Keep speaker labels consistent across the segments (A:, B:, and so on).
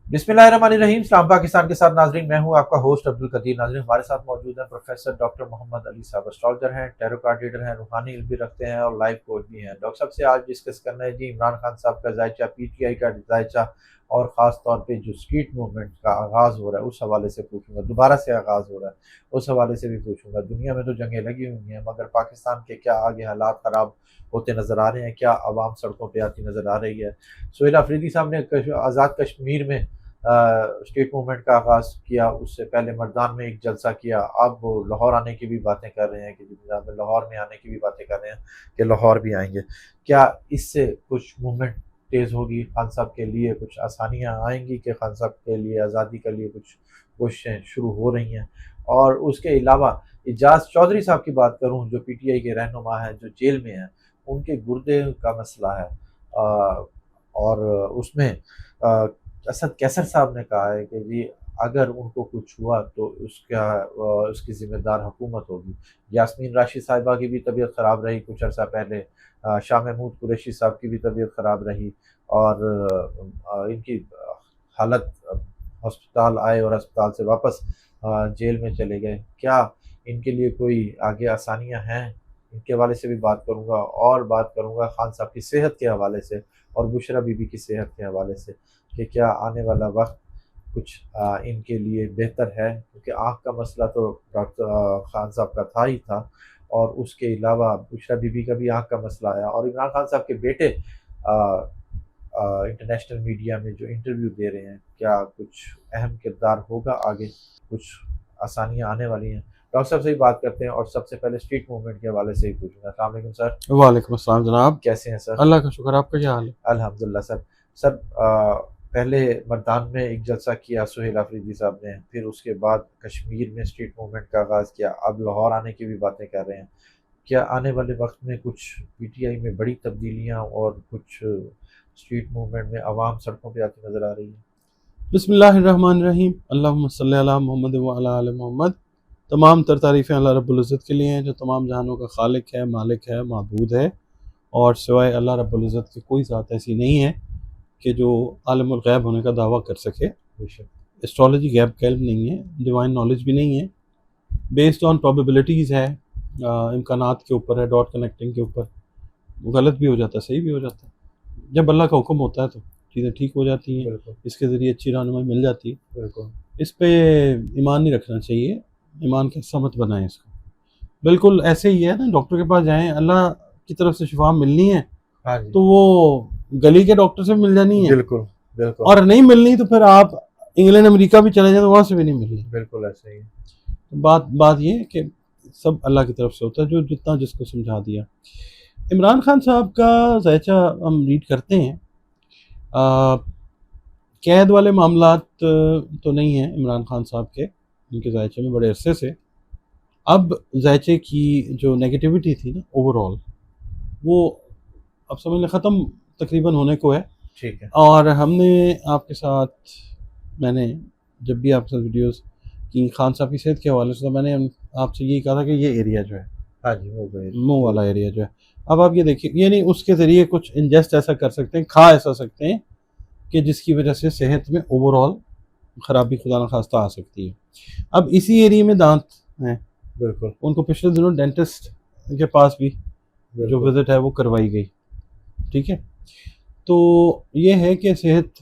A: बिस्मिल्लाहिर्रहमानिर्रहीम। सलाम पाकिस्तान के साथ नाजरीन, मैं हूं आपका होस्ट अब्दुल कदीर। नाजरीन, हमारे साथ मौजूद है प्रोफेसर डॉक्टर मोहम्मद अली साहब। एस्ट्रोलॉजर हैं, टैरो कार्ड रीडर हैं, रूहानी इल्म भी रखते हैं और लाइफ कोच भी हैं। डॉक्टर साहब से आज डिस्कस करना है जी इमरान खान साहब का जायचा, पीटीआई का जायचा और ख़ास तौर पे जो स्ट्रीट मूवमेंट का आगाज़ हो रहा है उस हवाले से पूछूंगा। दोबारा से आगाज़ हो रहा है उस हवाले से भी पूछूंगा। दुनिया में तो जंगें लगी हुई हैं, मगर पाकिस्तान के क्या आगे हालात ख़राब होते नज़र आ रहे हैं? क्या आवाम सड़कों पर आती नज़र आ रही है? सुहेल अफरीदी साहब ने आज़ाद कश्मीर में स्टेट मूवमेंट का आगाज़ किया, उससे पहले मर्दान में एक जलसा किया। अब वो लाहौर आने की भी बातें कर रहे हैं कि लाहौर में आने की भी बातें कर रहे हैं कि लाहौर भी आएंगे। क्या इससे कुछ मूवमेंट तेज़ होगी? खान साहब के लिए कुछ आसानियाँ आएंगी कि खान साहब के लिए आज़ादी के लिए कुछ कोशिशें शुरू हो रही हैं? और उसके अलावा एजाज चौधरी साहब की बात करूँ, जो पीटीआई के रहनुमा हैं, जो जेल में हैं, उनके गुर्दे का मसला है। और उसमें असद कैसर साहब ने कहा है कि जी अगर उनको कुछ हुआ तो उसकी ज़िम्मेदार हुकूमत होगी। यास्मीन राशि साहिबा की भी तबीयत ख़राब रही कुछ अर्सा पहले। शाह महमूद कुरैशी साहब की भी तबीयत ख़राब रही और इनकी हालत अस्पताल आए और अस्पताल से वापस जेल में चले गए। क्या इनके लिए कोई आगे आसानियाँ हैं? इनके हवाले से भी बात करूँगा और बात करूँगा खान साहब की सेहत के हवाले से और बुशरा बीबी की सेहत के हवाले से कि क्या आने वाला वक्त कुछ इनके लिए बेहतर है, क्योंकि आँख का मसला तो डॉक्टर खान साहब का था ही था और उसके अलावा बुशरा बीबी का भी आँख का मसला आया। और इमरान खान साहब के बेटे इंटरनेशनल मीडिया में जो इंटरव्यू दे रहे हैं, क्या कुछ अहम किरदार होगा आगे? कुछ आसानियाँ आने वाली हैं? डॉक्टर साहब से ही बात करते हैं और सबसे पहले स्ट्रीट मूवमेंट के हवाले से ही पूछूंगा। अस्सलाम वालेकुम सर।
B: वालेकुम अस्सलाम जनाब,
A: कैसे हैं सर?
B: अल्लाह का शुक्र। आपका क्या हाल है?
A: अल्हम्दुलिल्लाह सर। सर पहले मर्दान में एक जलसा किया सुहेल अफरीदी साहब ने, फिर उसके बाद कश्मीर में स्ट्रीट मूवमेंट का आगाज़ किया, अब लाहौर आने की भी बातें कर रहे हैं। क्या आने वाले वक्त में कुछ पीटीआई में बड़ी तब्दीलियाँ और कुछ स्ट्रीट मूवमेंट में आवाम सड़कों पे आती नज़र आ रही है?
B: बिस्मिल्लाहिर्रहमानिर्रहीम, अल्लाहुम्मा सल्ली अला मोहम्मद व अला आले मोहम्मद। तमाम तर तारीफ़ें अल्लाह रब्बुल इज़्ज़त के लिए हैं, जो तमाम जहानों का खालिक है, मालिक है, माबूद है। और सिवाय अल्लाह रब्बुल इज़्ज़त की कोई ज़ात ऐसी नहीं है कि जो आलिमुल गैब होने का दावा कर सके। एस्ट्रोलॉजी गैब का इल्म नहीं है, डिवाइन नॉलेज भी नहीं है, बेस्ड ऑन प्रोबेबिलिटीज़ है, इम्कानात के ऊपर है, डॉट कनेक्टिंग के ऊपर। गलत भी हो जाता है, सही भी हो जाता है। जब अल्लाह का हुक्म होता है तो चीज़ें ठीक हो जाती हैं, इसके ज़रिए अच्छी रहनुमाई मिल जाती है। इस पे ईमान नहीं रखना चाहिए, ईमान का हिस्सा मत बनाएं इसको। बिल्कुल ऐसे ही है ना, डॉक्टर के पास जाएं, अल्लाह की तरफ से शिफा मिलनी है तो वो गली के डॉक्टर से मिल जानी है,
A: बिल्कुल बिल्कुल।
B: और नहीं मिलनी तो फिर आप इंग्लैंड अमेरिका भी चले जाए तो वहाँ से भी नहीं मिलनी।
A: बिल्कुल ऐसे ही।
B: तो बात ये है कि सब अल्लाह की तरफ से होता है, जो जितना जिसको समझा दिया। इमरान खान साहब का ज़ायचा हम रीड करते हैं। कैद वाले मामलात तो नहीं हैं इमरान खान साहब के, उनके जायचे में बड़े अरसे से। अब जायचे की जो नेगेटिविटी थी ना ओवरऑल, वो अब समझ लें ख़त्म तकरीबन होने को है।
A: ठीक है।
B: और हमने आपके साथ, मैंने जब भी आपके साथ वीडियोस की खान साहब की सेहत के हवाले से, तो मैंने आपसे यही कहा था कि ये एरिया जो है,
A: हाँ जी,
B: मुंह वाला एरिया जो है, अब आप ये देखिए, ये नहीं उसके ज़रिए कुछ इंजेस्ट ऐसा कर सकते हैं, खा ऐसा सकते हैं कि जिसकी वजह से सेहत में ओवरऑल ख़राबी खुदा न खास्ता आ सकती है। अब इसी एरिया में दांत हैं,
A: बिल्कुल
B: उनको पिछले दिनों डेंटिस्ट के पास भी जो विज़िट है वो करवाई गई। ठीक है, तो ये है कि सेहत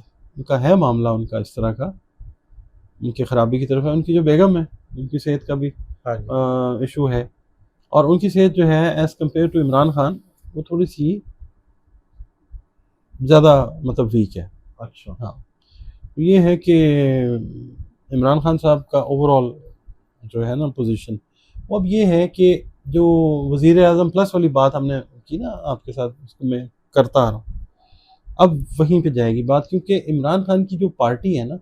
B: का है मामला उनका इस तरह का, उनकी ख़राबी की तरफ है। उनकी जो बेगम है उनकी सेहत का भी इशू है, और उनकी सेहत जो है as compare to Imran Khan वो थोड़ी सी ज़्यादा मतलब वीक है।
A: अच्छा।
B: हाँ, ये है कि इमरान खान साहब का ओवरऑल जो है ना पोजीशन, वो अब ये है कि जो वज़ीर आज़म प्लस वाली बात हमने की ना आपके साथ, उसको मैं करता आ रहा हूँ, अब वहीं पे जाएगी बात, क्योंकि इमरान खान की जो पार्टी है ना,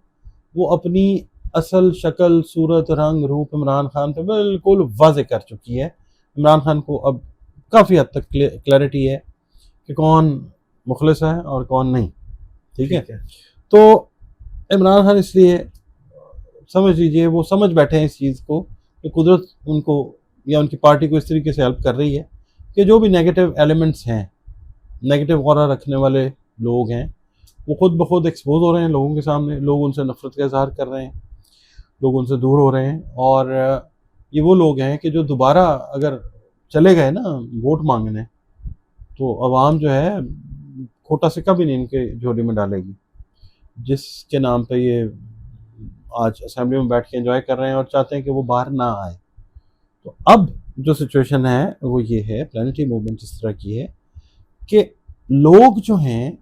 B: वो अपनी असल शक्ल, सूरत, रंग, रूप इमरान खान पे बिल्कुल वाज़े कर चुकी है। इमरान खान को अब काफ़ी हद तक क्लैरिटी है कि कौन मुखलिस है और कौन नहीं। ठीक है, तो इमरान खान इसलिए समझ लीजिए वो समझ बैठे हैं इस चीज़ को कि कुदरत उनको या उनकी पार्टी को इस तरीके से हेल्प कर रही है कि जो भी नेगेटिव एलिमेंट्स हैं, नेगेटिव ऑरा रखने वाले लोग हैं, वो खुद ब खुद एक्सपोज हो रहे हैं लोगों के सामने, लोग उनसे नफरत का इजहार कर रहे हैं, लोग उनसे दूर हो रहे हैं। और ये वो लोग हैं कि जो दोबारा अगर चले गए ना वोट मांगने, तो आवाम जो है खोटा सिक्का भी नहीं इनके झोली में डालेगी, जिसके नाम पे ये आज असेंबली में बैठ के एंजॉय कर रहे हैं और चाहते हैं कि वो बाहर ना आए। तो अब जो सिचुएशन है वो ये है, प्लानिटरी मूवमेंट इस तरह की है कि लोग जो हैं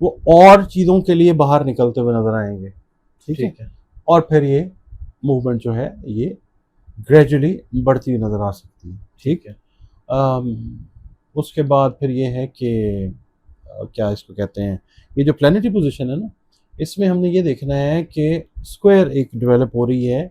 B: वो और चीज़ों के लिए बाहर निकलते हुए नजर आएंगे, ठीक है। और फिर ये मूवमेंट जो है ये ग्रेजुअली बढ़ती हुई नजर आ सकती है, ठीक है। उसके बाद फिर ये है कि क्या इसको कहते हैं, ये जो प्लानिटरी पोजीशन है ना, इसमें हमने ये देखना है कि स्क्वायर एक डेवलप हो रही है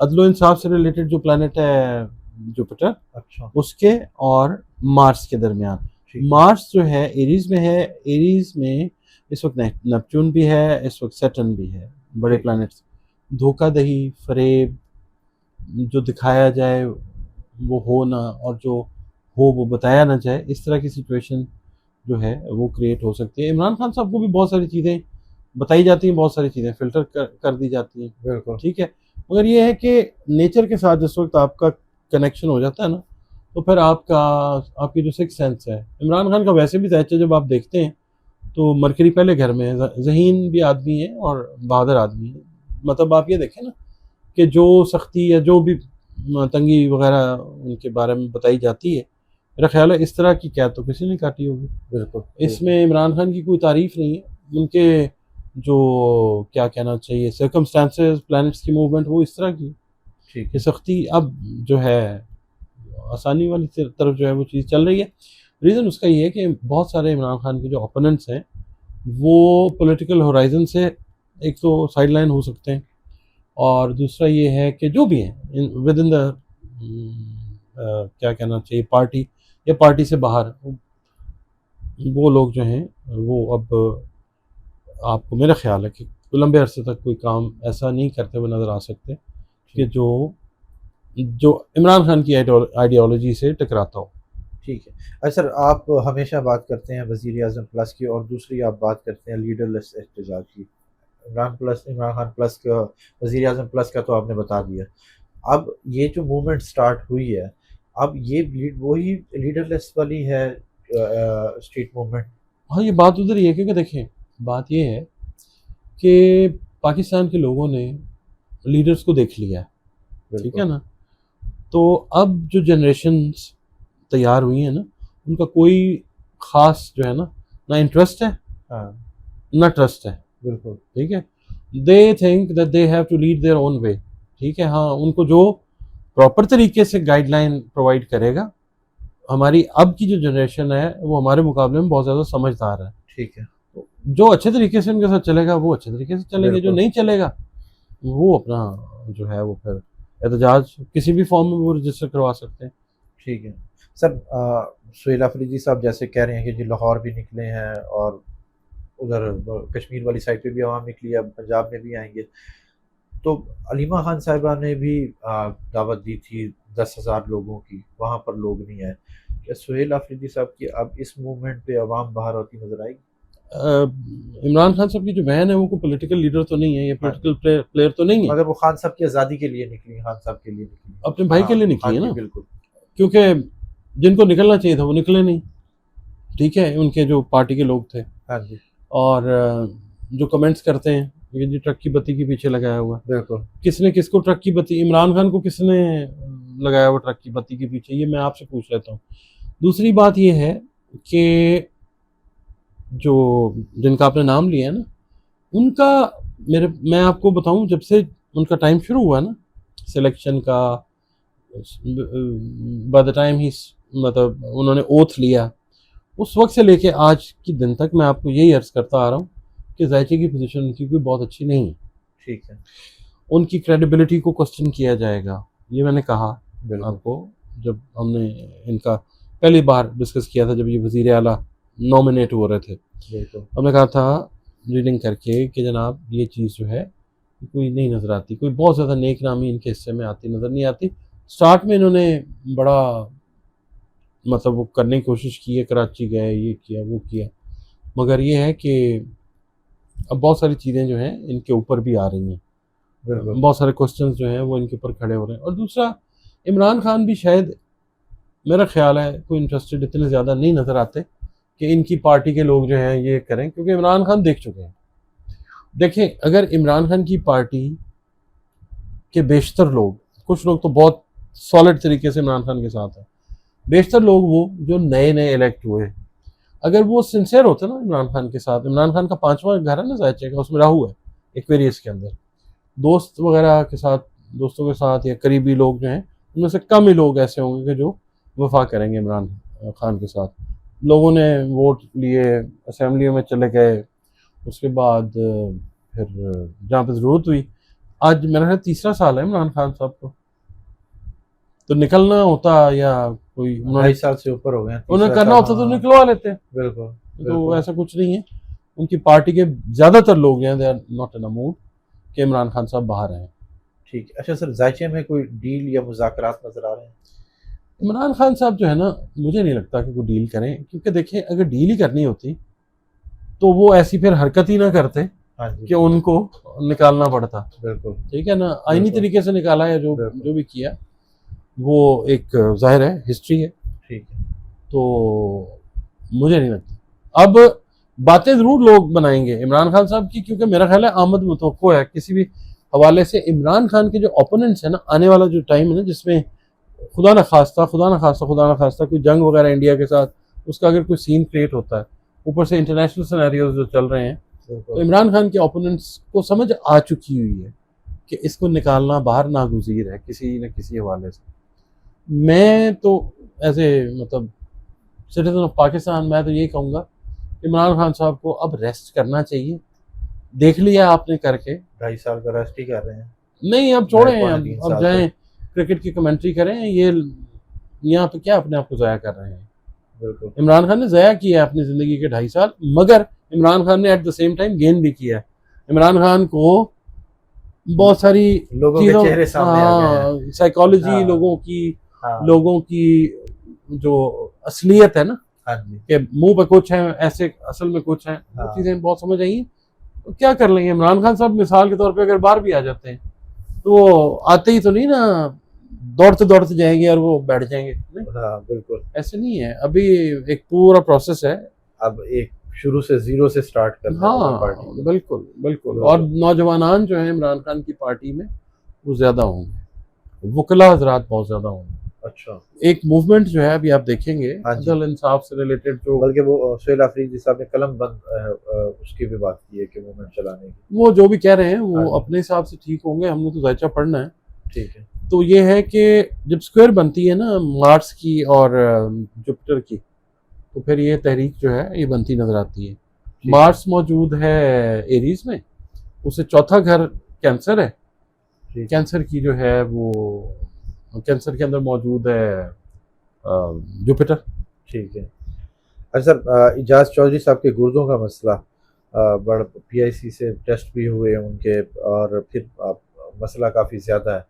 B: अदलो इंसाफ से रिलेटेड जो प्लानट है जुपिटर,
A: अच्छा,
B: उसके और मार्स के दरमियान। मार्स जो है एरीज में है, एरीज में इस वक्त नेपच्यून भी है, इस वक्त सैटर्न भी है, बड़े प्लैनेट्स। धोखाधही, फरेब, जो दिखाया जाए वो हो ना, और जो हो वो बताया ना जाए, इस तरह की सिचुएशन जो है वो क्रिएट हो सकती है। इमरान खान साहब को भी बहुत सारी चीज़ें बताई जाती हैं, बहुत सारी चीज़ें फिल्टर कर दी जाती हैं,
A: बिल्कुल,
B: ठीक है। मगर ये है कि नेचर के साथ जिस वक्त आपका कनेक्शन हो जाता है ना, तो फिर आपकी जो सिक्स सेंस है, इमरान खान का वैसे भी तहचा जब आप देखते हैं तो मरकरी पहले घर में है, जहीन भी आदमी है और बहादुर आदमी है। मतलब आप ये देखें ना कि जो सख्ती या जो भी तंगी वगैरह उनके बारे में बताई जाती है, मेरा ख्याल है इस तरह की कैद तो किसी ने काटी होगी।
A: बिल्कुल,
B: इसमें इमरान खान की कोई तारीफ नहीं है, उनके जो क्या कहना चाहिए सर्कमस्टांसेस, प्लैनेट्स की मूवमेंट वो इस तरह की
A: ठीक
B: कि सख्ती अब जो है आसानी वाली तरफ जो है वो चीज़ चल रही है। रीज़न उसका ये है कि बहुत सारे इमरान खान के जो ओपोनेंट्स हैं वो पॉलिटिकल होराइजन से एक तो साइडलाइन हो सकते हैं, और दूसरा ये है कि जो भी हैं विद इन द क्या कहना चाहिए पार्टी या पार्टी से बाहर, वो लोग जो हैं वो अब आपको मेरा ख्याल है कि लंबे अरसे तक कोई काम ऐसा नहीं करते हुए नज़र आ सकते कि जो जो इमरान खान की आइडियोलॉजी से टकराता हो।
A: ठीक है। अच्छा सर, आप हमेशा बात करते हैं वज़ीर आज़म प्लस की, और दूसरी आप बात करते हैं लीडरलेस एहतजाज की। इमरान खान प्लस का, वज़ीर आज़म प्लस का तो आपने बता दिया। अब ये जो मूवमेंट स्टार्ट हुई है, अब ये वही लीडरलेस वाली है स्ट्रीट मूवमेंट?
B: हाँ, ये बात उधर ही है, क्योंकि देखें बात ये है कि पाकिस्तान के लोगों ने लीडर्स को देख लिया है, ठीक है ना। तो अब जो जनरेशन्स तैयार हुई हैं ना, उनका कोई ख़ास जो है ना इंटरेस्ट है,
A: हाँ,
B: ना ट्रस्ट है,
A: बिल्कुल,
B: ठीक है। They think that they have to lead their own way, ठीक है। हाँ, उनको जो प्रॉपर तरीके से गाइडलाइन प्रोवाइड करेगा, हमारी अब की जो जनरेशन है वो हमारे मुकाबले में बहुत ज़्यादा समझदार है।
A: ठीक है,
B: तो जो अच्छे तरीके से उनके साथ चलेगा वो अच्छे तरीके से चलेंगे, जो
A: बिल्कुल,
B: नहीं चलेगा वो अपना जो है वो फिर एहतजाज किसी भी फॉर्म में वो रजिस्टर करवा सकते हैं।
A: ठीक है। सर, सुहेल अफरीदी साहब जैसे कह रहे हैं कि जी लाहौर भी निकले हैं, और उधर कश्मीर वाली साइड पे भी आवाम निकली है, अब पंजाब में भी आएंगे। तो अलीमा खान साहिबा ने भी दावत दी थी 10,000 लोगों की, वहाँ पर लोग नहीं आए। क्या सुहेल अफरीदी साहब की अब इस मूवमेंट पे आवाम बाहर होती नजर आएगी?
B: इमरान खान साहब की जो बहन है वो कोई पॉलिटिकल लीडर तो नहीं है, ये
A: हाँ,
B: पॉलिटिकल प्लेयर तो नहीं है,
A: मगर वो खान साहब की आज़ादी के लिए निकली, खान साहब के लिए निकली।
B: अपने भाई के
A: हाँ,
B: लिए
A: हाँ
B: निकली है
A: जी,
B: ना,
A: बिल्कुल,
B: क्योंकि जिनको निकलना चाहिए था वो निकले नहीं, ठीक है, उनके जो पार्टी के लोग थे।
A: हाँ जी,
B: और जो कमेंट्स करते हैं ये जी ट्रक की बत्ती के पीछे लगाया हुआ है,
A: बिल्कुल,
B: किसने किसको ट्रक की बत्ती, इमरान खान को किसने लगाया हुआ ट्रक की बत्ती के पीछे, ये मैं आपसे पूछ लेता हूँ। दूसरी बात ये है कि जो जिनका आपने नाम लिया है ना, उनका मैं आपको बताऊं, जब से उनका टाइम शुरू हुआ ना सिलेक्शन का, बाय द टाइम ही मतलब उन्होंने ओथ लिया, उस वक्त से लेके आज के दिन तक मैं आपको यही अर्ज करता आ रहा हूँ कि जायचे की पोजीशन उनकी कोई बहुत अच्छी नहीं है।
A: ठीक है,
B: उनकी क्रेडिबिलिटी को क्वेश्चन किया जाएगा, ये मैंने कहा
A: बिल्कुल,
B: आपको जब हमने इनका पहली बार डिस्कस किया था, जब ये वज़ीर आला नॉमिनेट हो रहे थे।
A: बिल्कुल,
B: हमने कहा था रीडिंग करके कि जनाब ये चीज़ जो है कोई नहीं नज़र आती, कोई बहुत ज़्यादा नेक नामी इनके हिस्से में आती नज़र नहीं आती। स्टार्ट में इन्होंने बड़ा मतलब वो करने की कोशिश की है, कराची गए, ये किया वो किया, मगर ये है कि अब बहुत सारी चीज़ें जो हैं इनके ऊपर भी आ रही हैं,
A: बिल्कुल।
B: बहुत सारे क्वेश्चंस जो हैं वो इनके ऊपर खड़े हो रहे हैं। और दूसरा, इमरान खान भी शायद, मेरा ख्याल है, कोई इंटरेस्टेड इतने ज़्यादा नहीं नज़र आते कि इनकी पार्टी के लोग जो हैं ये करें, क्योंकि इमरान खान देख चुके हैं। देखें, अगर इमरान खान की पार्टी के बेशतर लोग, कुछ लोग तो बहुत सॉलिड तरीके से इमरान खान के साथ हैं, बेशतर लोग वो जो नए नए इलेक्ट हुए, अगर वो सिंसियर होते ना इमरान खान के साथ, इमरान खान का 5वां घर है ना जायचे का, उसमें राहू है एक्वेरियस के अंदर, दोस्त वगैरह के साथ, दोस्तों के साथ या करीबी लोग जो हैं उनमें से कम ही लोग ऐसे होंगे कि जो वफा करेंगे इमरान खान के साथ। लोगों ने वोट लिए, असेंबली में चले गए, उसके बाद फिर जहाँ पर ज़रूरत हुई, आज मेरा ख्याल 3रा साल है इमरान खान साहब को, तो निकलना होता या कोई उन्होंने
A: 2.5 साल से ऊपर हो गए हैं,
B: उन्हें
A: तीसरा
B: करना
A: साल।
B: होता तो
A: हाँ,
B: निकलवा लेते।
A: बिल्कुल
B: तो
A: बिल्कुल।
B: ऐसा कुछ नहीं है, उनकी पार्टी के ज़्यादातर लोग हैं, they are not in a mood कि इमरान खान साहब बाहर आए।
A: ठीक है। अच्छा सर, जायचे में कोई डील या मुज़ाकरात नज़र आ रहे हैं?
B: इमरान खान साहब जो है ना, मुझे नहीं लगता कि वो डील करें, क्योंकि देखिए अगर डील ही करनी होती तो वो ऐसी फिर हरकत ही ना करते
A: हाँ जी,
B: कि उनको निकालना पड़ता।
A: बिल्कुल
B: ठीक है ना, आईनी
A: बिल्कुल।
B: तरीके से निकाला है, जो
A: बिल्कुल।
B: जो भी किया वो एक जाहिर है हिस्ट्री है,
A: ठीक है।
B: तो मुझे नहीं लगता। अब बातें जरूर लोग बनाएंगे इमरान खान साहब की, क्योंकि मेरा ख्याल है आमद मुतवक्को है किसी भी हवाले से। इमरान खान के जो ओपोनेंट्स है ना, आने वाला जो टाइम है ना, जिसमें खुदा न खास्ता खुदा न खास्ता खुदा न खास्ता कोई जंग वगैरह इंडिया के साथ, उसका अगर कोई सीन क्रिएट होता है, ऊपर से इंटरनेशनल सिनेरियोज जो चल रहे हैं, तो
A: बिल्कुल
B: इमरान खान के ओपोनेंट्स को समझ आ चुकी हुई है कि इसको निकालना बाहर नागुज़ीर है किसी न किसी हवाले से। मैं तो एज ए मतलब सिटीजन ऑफ पाकिस्तान, मैं तो यही कहूँगा इमरान खान साहब को अब रेस्ट करना चाहिए। देख लिया आपने करके,
A: 2.5 साल का रेस्ट ही कर रहे हैं।
B: नहीं अब छोड़ें,
A: 2.5
B: अब
A: साल
B: जाएं
A: तक।
B: क्रिकेट की कमेंट्री करें। ये यहाँ पे क्या अपने आप को ज़ाया कर रहे हैं?
A: बिल्कुल
B: इमरान खान ने ज़ाया किया है अपनी ज़िंदगी के 2.5 साल, मगर इमरान खान ने at the same time gain भी किया है। इमरान खान को बहुत सारी
A: लोगों के
B: चीज़ों,
A: चेहरे सामने आ गए हैं।
B: साइकोलॉजी
A: हाँ हाँ
B: लोगों की जो असलियत है ना,
A: हाँ जी।
B: कि मुंह पे कुछ है, ऐसे असल में कुछ है, वो
A: हाँ
B: चीज़ें बहुत समझ आई हैं। तो क्या कर लेंगे इमरान खान साहब, मिसाल के तौर पे अगर बाहर भी आ जाते हैं तो वो आते ही तो नहीं ना दौड़ते दौड़ते जाएंगे और वो बैठ जाएंगे, नहीं,
A: हाँ बिल्कुल।
B: ऐसे नहीं है। अभी एक पूरा प्रोसेस है।
A: अब एक शुरू से जीरो से स्टार्ट करना है
B: हाँ
A: पार्टी को।
B: बिल्कुल बिल्कुल। और नौजवान जो है इमरान खान की पार्टी में वो ज़्यादा होंगे, वकला हजरात बहुत ज़्यादा होंगे।
A: अच्छा।
B: एक मूवमेंट जो है अभी आप देखेंगे
A: हाँ जी।
B: अदल इंसाफ से रिलेटेड, जो
A: बल्कि वो सुहेल अफरीदी साहब ने कलम बंद उसकी भी बात की है कि मूवमेंट चलाने की।
B: वो जो भी कह रहे हैं
A: हाँ
B: वो
A: जी।
B: अपने हिसाब से ठीक होंगे, हमने तो जायचा पढ़ना है।
A: ठीक है।
B: तो ये है कि जब स्क्वायर बनती है ना मार्स की और जुपिटर की, तो फिर ये तहरीक जो है ये बनती नजर आती है।
A: ठीक
B: मार्स मौजूद है एरीज में, उसे चौथा घर कैंसर है,
A: ठीक
B: कैंसर की जो है वो, कैंसर के अंदर मौजूद है जुपिटर।
A: ठीक है। अच्छा सर, इजाज चौधरी साहब के गुर्दों का मसला, बड़ पीआईसी से टेस्ट भी हुए उनके, और फिर मसला काफ़ी ज़्यादा है।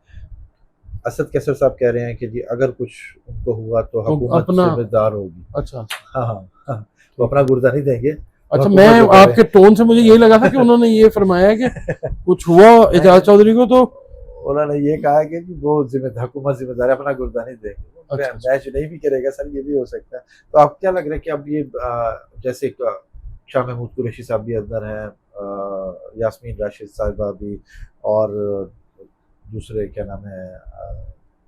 A: असद कैसर साहब कह रहे हैं कि जी अगर कुछ उनको हुआ तो
B: तो
A: हुकूमत
B: अपना,
A: जिम्मेदार होगी।
B: अच्छा
A: हाँ हाँ हाँ, वो अपना गुर्दा नहीं देंगे।
B: अच्छा,
A: हुकूमत
B: मैं
A: जो करे।
B: आपके टोन से मुझे यही लगा था कि उन्होंने ये फरमाया कि कुछ हुआ एजाज चौधरी को तो
A: उन्होंने ये कहा कि जी वो हुकूमत जिम्मेदार है, अपना गुर्दा नहीं देंगे।
B: अच्छा,
A: मैच नहीं भी करेगा सर, ये भी हो सकता है। तो आप क्या लग रहा है कि अब ये जैसे शाह महमूद कुरैशी साहब भी अंदर हैं, यास्मीन राशिद साहिबा भी, और दूसरे क्या नाम है,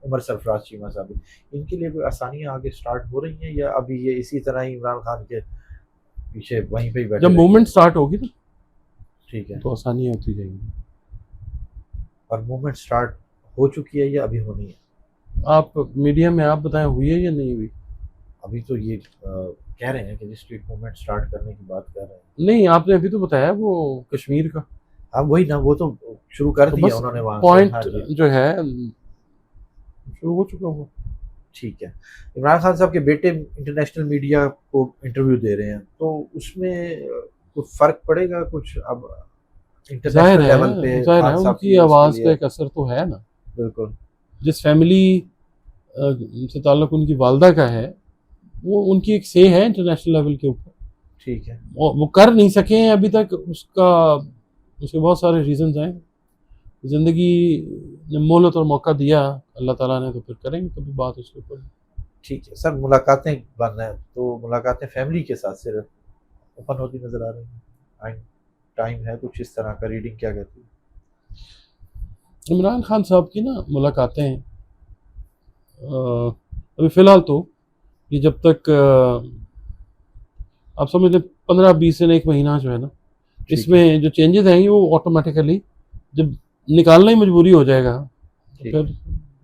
A: उमर सरफराज चीमा साहब भी, इनके लिए कोई आसानियां आगे स्टार्ट हो रही हैं, या अभी ये इसी तरह ही इमरान खान के पीछे वहीं पे ही बैठे
B: जब
A: रहेंगे?
B: मूवमेंट स्टार्ट होगी ना
A: ठीक है।
B: तो आसानी होती जाएगी।
A: और मूवमेंट स्टार्ट हो चुकी है या अभी होनी है?
B: आप मीडिया में आप बताएं हुई है या नहीं हुई?
A: अभी तो ये कह रहे हैं कि स्ट्रीट मूवमेंट स्टार्ट करने की बात कर रहे हैं।
B: नहीं, आपने अभी तो बताया वो कश्मीर का,
A: अब वही ना, वो तो शुरू कर
B: तो
A: दिया
B: बस
A: उन्होंने वहां से।
B: पॉइंट
A: हाँ जी।
B: जो है शुरू हो चुका वो।
A: ठीक है। इमरान खान साहब के बेटे इंटरनेशनल मीडिया को इंटरव्यू दे रहे हैं, तो उसमें कुछ फर्क पड़ेगा कुछ अब इंटरनेशनल लेवल पे
B: जाहिर है
A: खान साहब
B: उनकी
A: की
B: आवाज़
A: उसके
B: का
A: लिए?
B: एक असर तो है ना।
A: बिल्कुल।
B: जिस फैमिली से ताल्लुक उनकी वालदा का है, वो उनकी एक से है इंटरनेशनल लेवल के ऊपर।
A: ठीक है।
B: वो कर नहीं सके हैं अभी तक, उसके बहुत सारे रीजंस हैं। ज़िंदगी ने मोहलत और मौका दिया अल्लाह ताला ने, तो फिर करेंगे कभी बात उसके ऊपर।
A: ठीक है सर, मुलाकातें बंद हैं तो मुलाकातें फैमिली के साथ सिर्फ ओपन होती नजर आ रही हैं। टाइम टाइम है कुछ इस तरह का, रीडिंग क्या कहती है?
B: इमरान खान साहब की ना मुलाकातें अभी फ़िलहाल तो ये जब तक आप समझ लें 15-20 दिन, 1 महीना जो है ना,
A: ठीक है।
B: इसमें जो चेंजेस आएंगे वो ऑटोमेटिकली जब निकालना ही मजबूरी हो जाएगा तो
A: ठीक
B: फिर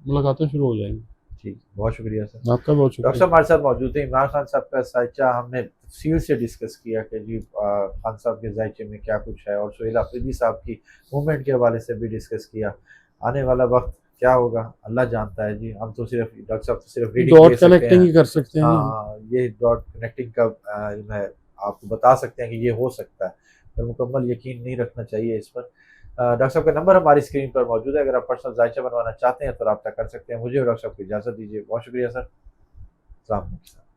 B: मुलाकातें शुरू हो जाएंगी।
A: ठीक, बहुत शुक्रिया सर।
B: आपका बहुत
A: डॉक्टर
B: शुक्रिया।
A: साहब हमारे साथ मौजूद हैं। इमरान खान साहब का साहित्य हमने तफसील से डिस्कस किया कि जी खान साहब के जायचे में क्या कुछ है, और सुहेल अफरीदी साहब की मूवमेंट के हवाले से भी डिस्कस किया। आने वाला वक्त क्या होगा अल्लाह जानता है जी, हम तो सिर्फ डॉक्टर साहब तो सिर्फ रीडिंग
B: डॉट
A: दे सकते
B: कनेक्टिंग
A: हैं।
B: ही कर सकते हैं।
A: हाँ, ये डॉट कनेक्टिंग का मैं आपको बता सकते हैं कि ये हो सकता है, पर मुकम्मल यकीन नहीं रखना चाहिए इस पर। डॉक्टर साहब का नंबर हमारी स्क्रीन पर मौजूद है, अगर आप पर्सनल जायचा बनवाना चाहते हैं तो रब्ता कर सकते हैं। मुझे और डॉक्टर साहब को इजाज़त दीजिए। बहुत शुक्रिया सर। अस्सलाम वालेकुम।